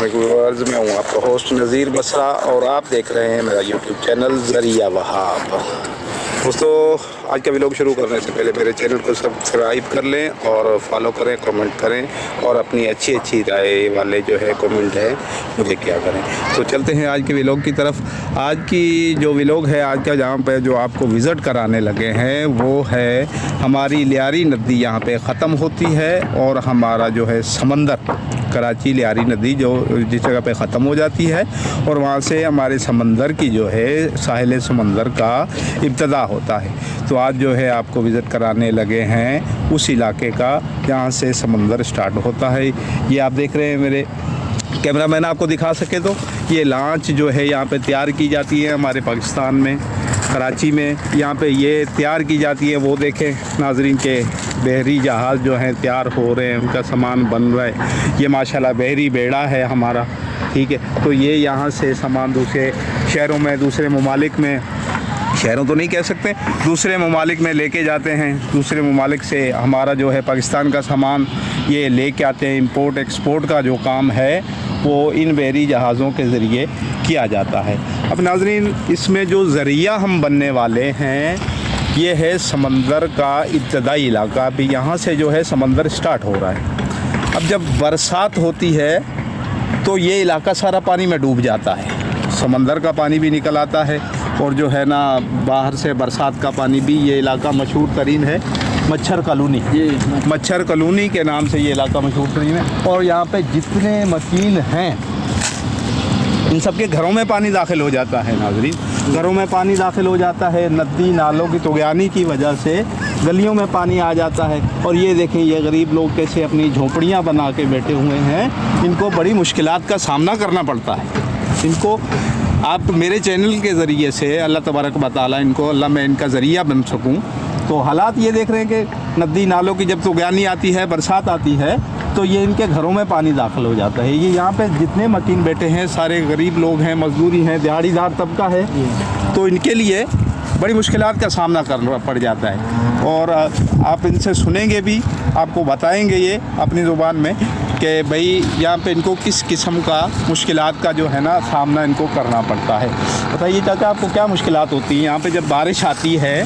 अस्सलामुअलैकुम व्यूअर्स, मैं हूँ आपका होस्ट नज़ीर बसरा और आप देख रहे हैं मेरा यूट्यूब चैनल ज़रिया वहाब। दोस्तों, आज का व्लॉग शुरू करने से पहले मेरे चैनल को सब्सक्राइब कर लें और फॉलो करें, कमेंट करें और अपनी अच्छी अच्छी राय वाले जो है कमेंट है मुझे क्या करें। तो चलते हैं आज के व्लॉग की तरफ। आज की जो व्लॉग है, आज का जहाँ पे जो आपको विज़िट कराने लगे हैं वो है हमारी लियारी नदी। यहाँ पे ख़त्म होती है और हमारा जो है समंदर, कराची लियारी नदी जो जिस जगह पे ख़त्म हो जाती है और वहाँ से हमारे समंदर की जो है साहिल समंदर का इब्तदा होता है। तो आज जो है आपको विज़िट कराने लगे हैं उस इलाके का जहाँ से समंदर स्टार्ट होता है। ये आप देख रहे हैं, मेरे कैमरामैन आपको दिखा सके तो ये लांच जो है यहाँ पे तैयार की जाती है हमारे पाकिस्तान में, कराची में। यहाँ पे ये तैयार की जाती है। वो देखें नाजरीन के बहरी जहाज़ जो हैं तैयार हो रहे हैं, उनका सामान बन रहा है। ये माशाल्लाह बहरी बेड़ा है हमारा, ठीक है। तो ये यहाँ से सामान दूसरे शहरों में, दूसरे ममालिक में, शहरों तो नहीं कह सकते, दूसरे ममालिक में लेके जाते हैं। दूसरे ममालिक से हमारा जो है पाकिस्तान का सामान ये लेके आते हैं। इंपोर्ट एक्सपोर्ट का जो काम है वो इन बहरी जहाज़ों के ज़रिए किया जाता है। अब नाज़रीन, इसमें जो ज़रिया हम बनने वाले हैं ये है समंदर का इब्तदाई इलाका। अभी यहाँ से जो है समंदर स्टार्ट हो रहा है। अब जब बरसात होती है तो ये इलाका सारा पानी में डूब जाता है। समंदर का पानी भी निकल आता है और जो है ना बाहर से बरसात का पानी भी। ये इलाका मशहूर तरीन है मच्छर कॉलोनी, मच्छर कॉलोनी के नाम से ये इलाका मशहूर तरीन है। और यहाँ पे जितने मकीन हैं इन सब के घरों में पानी दाखिल हो जाता है नाज़रीन, घरों में पानी दाखिल हो जाता है। नदी नालों की तुग़यानी की वजह से गलियों में पानी आ जाता है। और ये देखें, ये गरीब लोग कैसे अपनी झोंपड़ियाँ बना के बैठे हुए हैं। इनको बड़ी मुश्किलात का सामना करना पड़ता है। इनको आप मेरे चैनल के ज़रिए से अल्लाह तबारक व तआला इनको, अल्लाह मैं इनका ज़रिया बन सकूँ। तो हालात ये देख रहे हैं कि नदी नालों की जब तुग़यानी आती है, बरसात आती है, तो ये इनके घरों में पानी दाखिल हो जाता है। ये यहाँ पे जितने मकीन बैठे हैं सारे गरीब लोग हैं, मजदूरी हैं, दिहाड़ीदार तबका है। तो इनके लिए बड़ी मुश्किलात का सामना करना पड़ जाता है। और आप इनसे सुनेंगे भी, आपको बताएंगे ये अपनी ज़ुबान में कि भाई यहाँ पे इनको किस किस्म का मुश्किलात का जो है ना सामना इनको करना पड़ता है। बताइए चाचा, आपको क्या मुश्किलात होती हैं यहाँ पे जब बारिश आती है,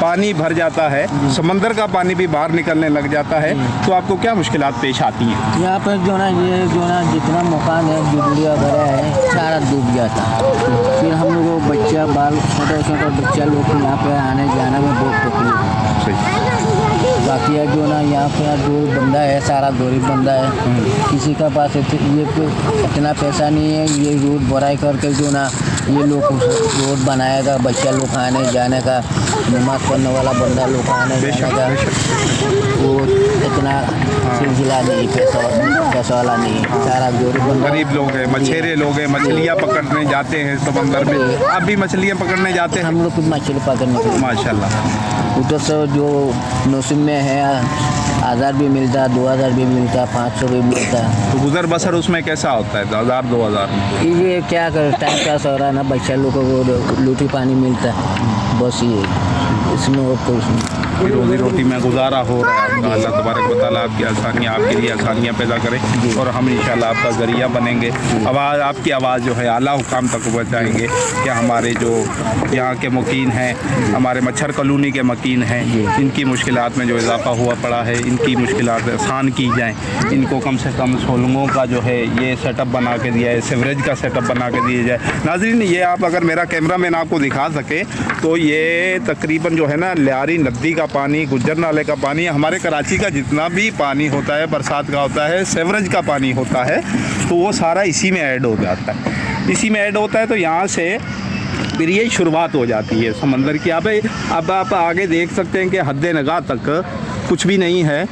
पानी भर जाता है, समंदर का पानी भी बाहर निकलने लग जाता है, तो आपको क्या मुश्किलात पेश आती हैं? यहाँ पर जो ना ये जो ना जितना मकान है, बिजलियाँ वगैरह है, सारा डूब जाता है। फिर हम लोग बच्चा बाल, छोटा छोटा बच्चा लोग को यहाँ पे आने जाने में बहुत तकलीफ है। बाकी है जो ना यहाँ पे गरीब बंदा है, सारा गरीब बंदा है। किसी का पास ये इतना पैसा नहीं है। ये रोड बढ़ाई करके जो ना ये लोग रोड बनाएगा, बच्चा लोग आने जाने का, नमाज पढ़ने वाला बंदा लोग आने जाने का, वो इतना सिलसिला नहीं, पैसा वाला नहीं है। सारा गरीब लोग हैं, मछेरे लोग हैं, मछलियाँ पकड़ने जाते हैं समंदर में। आप भी मछलियाँ पकड़ने जाते हैं? हम लोग कुछ मछली पकड़ने माशाल्लाह। उधर से जो मौसम में है 1000 भी मिलता है, 2000 भी मिलता है, 500 भी मिलता है। तो गुजर बसर उसमें कैसा होता है 1000-2000 में? ये क्या कर टाइम पास हो रहा है ना, बच्चा लोग को रोटी पानी मिलता है, बस ये इसमें और कुछ रोज़ी रोटी में गुजारा हो रहा है। अल्लाह तबारक व तआला आपकी आसानियाँ, आपके लिए आसानियाँ पैदा करें और हम इंशाल्लाह आपका ज़रिया बनेंगे। आवाज़, आपकी आवाज़ जो है आला हुकाम तक पहुँचाएँगे कि हमारे जो यहाँ के मकीन हैं, हमारे मच्छर कॉलोनी के मकीन हैं, इनकी मुश्किलात में जो इजाफ़ा हुआ पड़ा है, इनकी मुश्किलात आसान की जाएँ। इनको कम से कम सोलंगों का जो है ये सेटअप बना के दिया है, सीवरेज का सेटअप बना के दिया जाए। नाज़रीन, ये आप अगर मेरा कैमरा मैन आपको दिखा सके तो ये तकरीबन जो है ना लियारी नदी का पानी, गुज्जर नाले का पानी, हमारे कराची का जितना भी पानी होता है, बरसात का होता है, सीवरेज का पानी होता है, तो वो सारा इसी में ऐड हो जाता है। इसी में ऐड होता है तो यहाँ से फिर ये शुरुआत हो जाती है समंदर की। अब आप आगे देख सकते हैं कि हद निगाह तक कुछ भी नहीं है,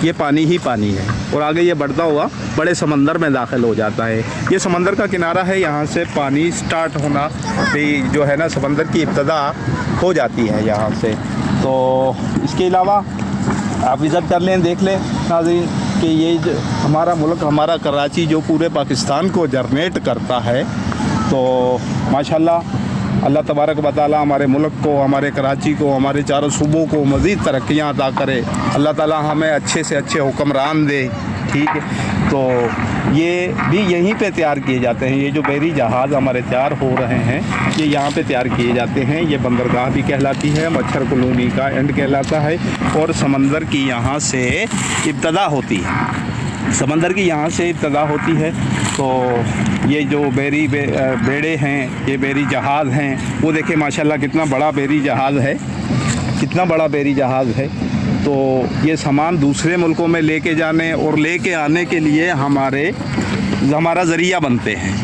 ये पानी ही पानी है। और आगे ये बढ़ता हुआ बड़े समंदर में दाखिल हो जाता है। ये समंदर का किनारा है, यहाँ से पानी स्टार्ट होना भी जो है ना समंदर की इब्तदा हो जाती है यहाँ से। तो इसके अलावा आप विज़िट कर लें, देख लें नाज़रीन कि ये जो हमारा मुल्क, हमारा कराची जो पूरे पाकिस्तान को जनरेट करता है, तो माशाल्लाह अल्लाह तबारक व तआला हमारे मुल्क को, हमारे कराची को, हमारे चारों सूबों को मज़ीद तरक्कियाँ अता करे। अल्लाह ताला हमें अच्छे से अच्छे हुक्मरान दे, ठीक है। तो ये भी यहीं पे तैयार किए जाते हैं। ये जो बहरी जहाज़ हमारे तैयार हो रहे हैं ये यहाँ पे तैयार किए जाते हैं। ये बंदरगाह भी कहलाती है, मच्छर कॉलोनी का एंड कहलाता है, और समंदर की यहाँ से इब्तदा होती है। समंदर की यहाँ से इब्तदा होती है। तो ये जो बहरी बेड़े हैं, ये बहरी जहाज़ हैं, वो देखिए माशाल्लाह कितना बड़ा बहरी जहाज़ है, कितना बड़ा बहरी जहाज़ है। तो ये सामान दूसरे मुल्कों में लेके जाने और लेके आने के लिए हमारा ज़रिया बनते हैं।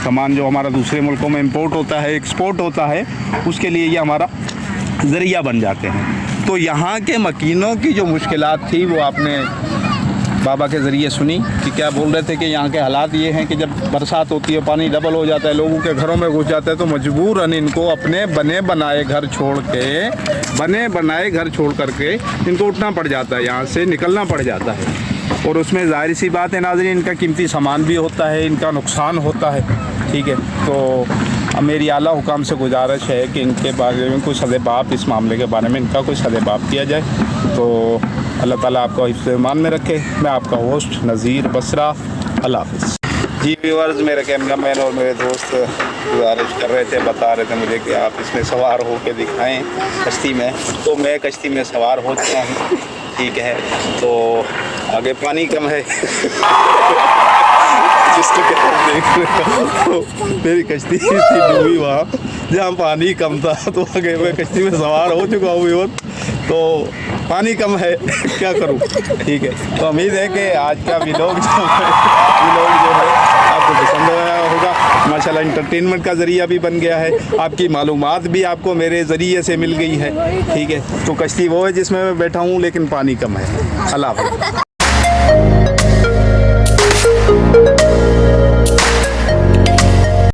सामान जो हमारा दूसरे मुल्कों में इंपोर्ट होता है, एक्सपोर्ट होता है, उसके लिए ये हमारा ज़रिया बन जाते हैं। तो यहाँ के मकीनों की जो मुश्किलात थी वो आपने बाबा के ज़रिए सुनी कि क्या बोल रहे थे कि यहाँ के हालात ये हैं कि जब बरसात होती है पानी डबल हो जाता है, लोगों के घरों में घुस जाता है, तो मजबूरन इनको अपने बने बनाए घर छोड़ करके इनको उठना पड़ जाता है, यहाँ से निकलना पड़ जाता है। और उसमें ज़ाहिर सी बात है नाज़रीन, इनका कीमती सामान भी होता है, इनका नुकसान होता है, ठीक है। तो अब मेरी आला हुकाम से गुजारिश है कि इनके बारे में कुछ सदेबाप, इस मामले के बारे में इनका कुछ सदेबाप किया जाए। तो अल्लाह ताला आपको हिफ्ज़-ए-ईमान में रखे। मैं आपका होस्ट नज़ीर बसरा, अल्लाह हाफ़िज़। जी व्यूअर्स, मेरे कैमरा मैन और मेरे दोस्त गुजारिश कर रहे थे, बता रहे थे मुझे कि आप इसमें सवार हो के दिखाएँ कश्ती में। तो मैं कश्ती में सवार हो चुका हूँ, ठीक है। तो आगे पानी कम है जिसको देख रहे हो, मेरी कश्ती थी डूबी वहाँ जहाँ पानी कम था, तो आगे मैं कश्ती में सवार हो चुका हूँ व्यूअर। तो पानी कम है, क्या करूँ, ठीक है। तो उम्मीद है कि आज का व्लॉग जो है आपको पसंद आया होगा। माशाल्लाह इंटरटेनमेंट का ज़रिया भी बन गया है, आपकी मालूमात भी आपको मेरे ज़रिए से मिल गई है, ठीक है। तो कश्ती वो है जिसमें मैं बैठा हूँ, लेकिन पानी कम है। अल्लाह हाफ़िज़।